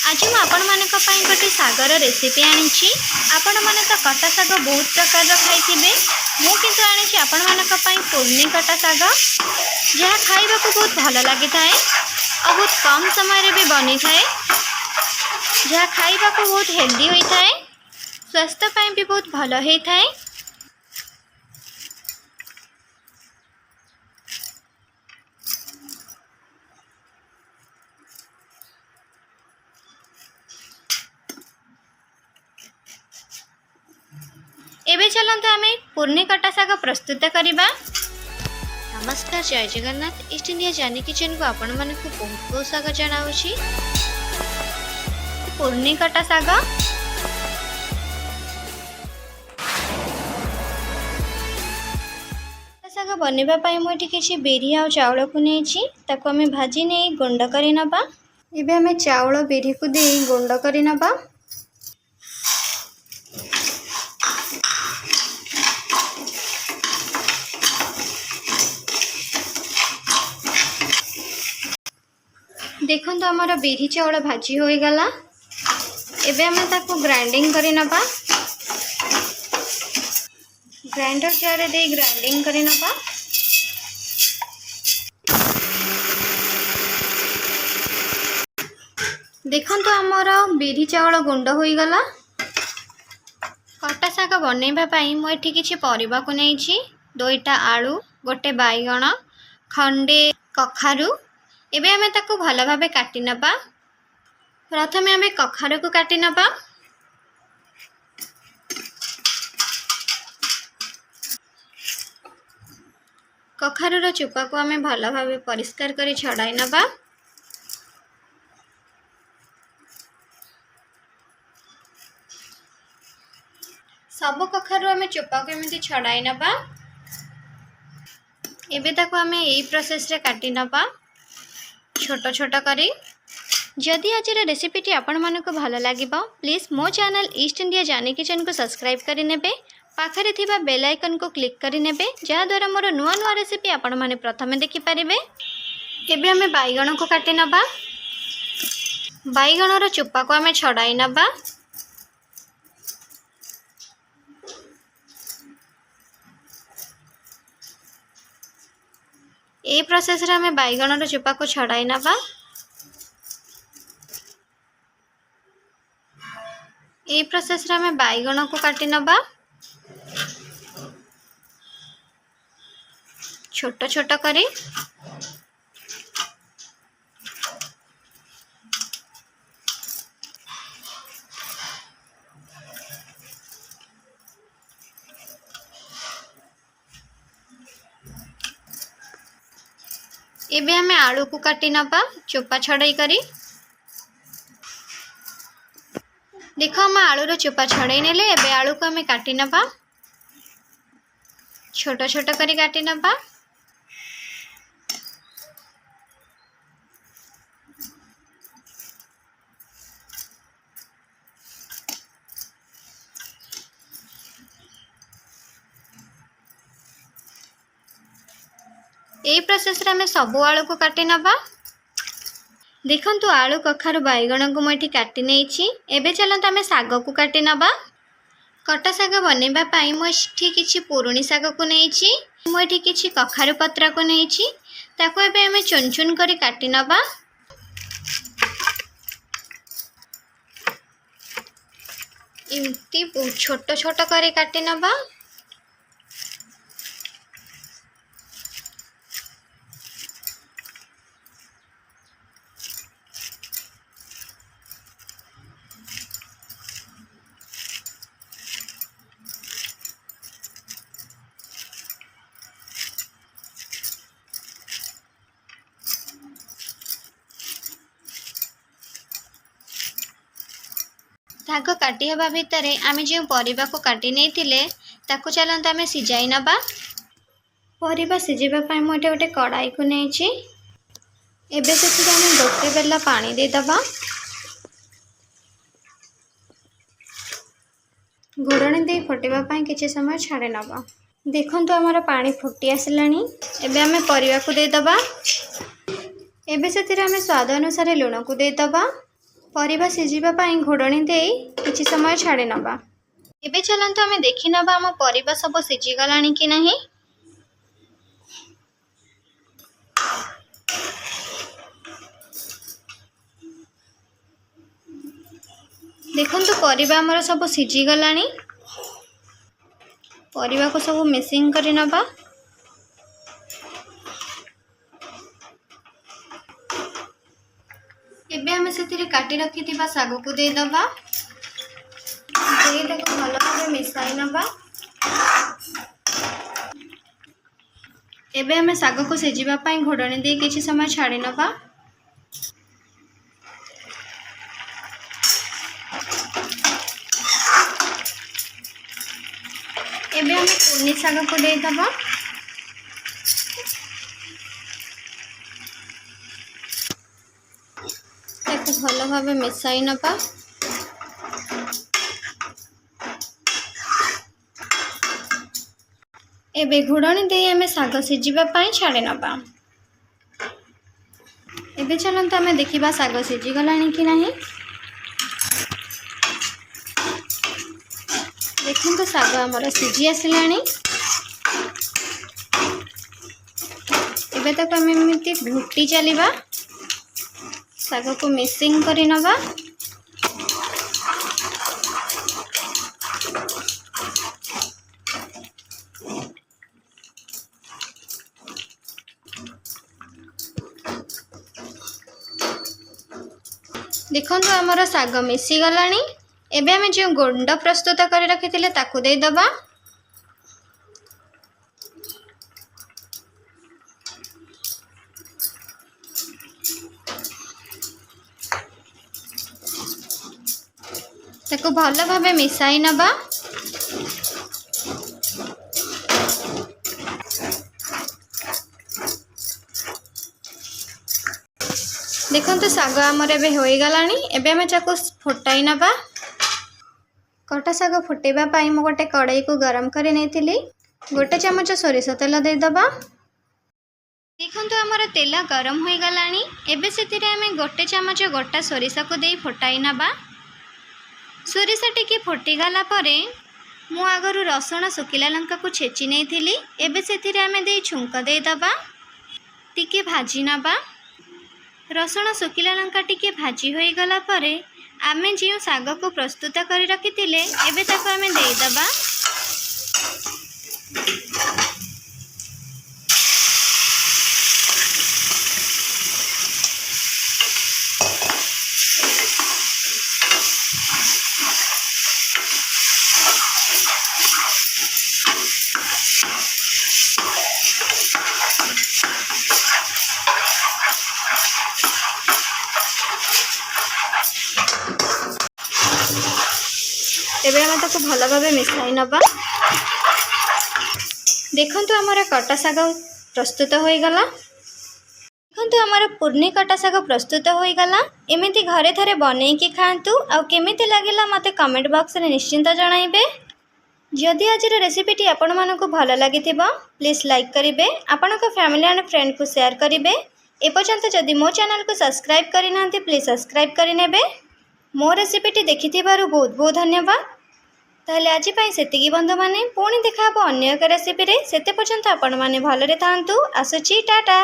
आज मैं आपण मानक पई गोटे सागर रेसिपी आनी। आपण माने तो कटा साग बहुत प्रकार खाई मु किंतु आनी आपण मानक पई पूर्णी कटा साग जहाँ खाइबा को बहुत भल लगी थाए और बहुत कम समय भी बनी थाए, जहाँ खाइबा को बहुत हेल्दी होता है, स्वास्थ्य पई भी बहुत भल होता है। एबे चलते आम पूर्णी कटा साग प्रस्तुत करवा। नमस्कार, जय जगन्नाथ। ईस्ट इंडिया जानी किचन को आपण मन को बहुत बहुत स्वागत जनाऊँगी। पूर्णी कटा साग साग बनवाई मुझे किसी बिरी आ चाउल को नहीं ताको आम भाजी नहीं गुंड कर नबा। एबे आम चाउल बिरी को दे गुंड कर नबा। देखो तो आमर बिरी चाउल भाजी हो गला। एबे आम ताको ग्राइंडिंग कर नबा। ग्राइंडर जार दे ग्राइंडिंग कर नबा। देखो तो आमर बिरी चाउल गुंड हो गला। कटा साग बनवाई मुझे किसी परिबा को नहीं, 2टा आलू, गोटे बैगण, खंडे कखारू। एबे आमे ताको भल भाबे काटी नबा। प्रथमे आमे कखारू को काटी नबा। कखारूर चोपा को आमे भल भाबे परिष्कार करी छड़ाई नबा। सब कखारू आमे चोपा को एमती छड़ाई नबा। एबे ताको आमे एई प्रोसेस रे काटी नबा छोट छोट करी। जदि आज रेसिपीटी आपण मानक भल लगे प्लीज मो चैनल ईस्ट इंडिया जानी किचन को सब्सक्राइब करें, पाखरे थिबा बेल आइकन को क्लिक करें जहाँद्वारा मोर नुआ नुआ रेसिपी आपण माने प्रथमे देखिपारे। एबे आमे बैगण को काटी नबा। बैगणर चोपा को आमे छड़ाई नबा। ए प्रोसेस रे हमें बैगणर चोपा को छड़ाई नबा। ए प्रोसेस रे हमें बैगण को काटी नबा छोट छोट करी। एबे हमें आलू को काटी नबा चोपा छड़ाई करी। देखो हम आलूर चोपा छड़ाई नेले। एबे आलू को हमें काटी नबा छोट छोट करी काटी नबा। यही प्रोसेस रे हमें सबू आलू को काटी नबा। देखंतु आलू कखारू बैगण को मुझे काटी नहीं। एबे चलते आम साग को काटी नबा। कटा साग बनवाई मुझे किसी पुरुणी साग को नहीं, मुझे किसी कखारू पत्रा को नहीं ताको एबे आम चुन चुन करी काटी नबा। इमती छोट छोट करी काटी नबा। साग काटी हवा भितर आम जो परिबा को काटी नहीं थिले ताको चलते आम सिझाई नबा। परिबा सिझापी मुझे गोटे कड़ाई को नहीं। एबे से आम गोटे बेला पानी दे दबा। घोड़णी दे फुटापी किसी समय छाड़े नबा। देखो आमर पानी फुटी आसलानी। एबे आम परिबा को दे दबा। एबे से आम स्वाद अनुसार लुण को दे दबा। परिबा सिझिबा पई घोड़णी देई किछि समय छाड़ी नबा। एबे चलंतु आमे देखि नबा हम परिबा सब सिझि गलानी कि नहीं। देखंतु परिबा हमर सब सिझि गलानी। परिबा को सब मिक्सिंग करि नबा। एबे हमें से काटी रखी साग को दे दबा। भल भाव मिसाई नबा। एबे हमें साग को सिझिबा पई घोड़णी दे किछि समय छाड़ी नबा। एबे हमें कुनी साग को दे दबा। भल भाव मिसाई नबा। एबे घोड़णी दे हमें साग सिझिबा पई छाड़ी नबा। एबे चलंतु आमे देखिबा साग सिझि गलानी कि नहीं। देखंतु साग हमर सिझि आसिलानी। एबे तक आमे एमिति घुटी चलिबा। साग को मिक्सिंग करि नबा। देखंतु हमर साग मिसी गलानी। एबे हमें जो गुंड प्रस्तुत कर रखिथिले ताकू दे दबा। ताकू भल भाव मिसाई नबा। देखंतु साग हमर एबे होई गलानी। एबे हमें चाकू फुटाई नबा। कटा साग फुटेबा पई मो गोटे कड़ाई को गरम करि नेथिली। गोटे चमच सोरिष तेल दे दबा। देखंतु हमर तेल गरम होई गलानी। एबे सेतिरे हमें गोटे चमच गोटा सोरिष को दे फुटाई नबा। सोरिष टिके फुटी गला परे मु आगरु रसुण सुखिला लंका को छेची नेथिली। एबे सेतिरे हमें दे छुंक दे दबा। टिके भाजी नबा। रसुण सुखिला लंका टिके भाजी होई गला परे आमे जियो साग को प्रस्तुत करि रखिथिले एबे ताको आमे दे दबा। एबे हम ताको भल भाव मिसाई नबा। देखंतु हमर कटा साग प्रस्तुत होई गला। देखंतु हमर पूर्णी कटा साग प्रस्तुत होई गला। एमिति घरे थरे बनै कि खांतु आ केमिति लागिला मते कमेंट बॉक्स रे निश्चिंत जणाइबे। जदि आज रेसिपीटी आपण मानकु भल लागिथिबो प्लीज लाइक करिवे। आपनक फैमिली एंड फ्रेंड को शेयर करिवे। एपर्यंत जदि मो चैनल को सब्सक्राइब करि नांती प्लीज सब्सक्राइब करि नेबे। मो रेसिपीटी देखिथिबारु बहुत बहुत धन्यवाद। ताहले आज पाई सेतिकी बंधु माने पुणी देखा अन्य एक रेसिपी रे। सेते पर्यंत आपण माने भलरे थांतु। आसुची टाटा।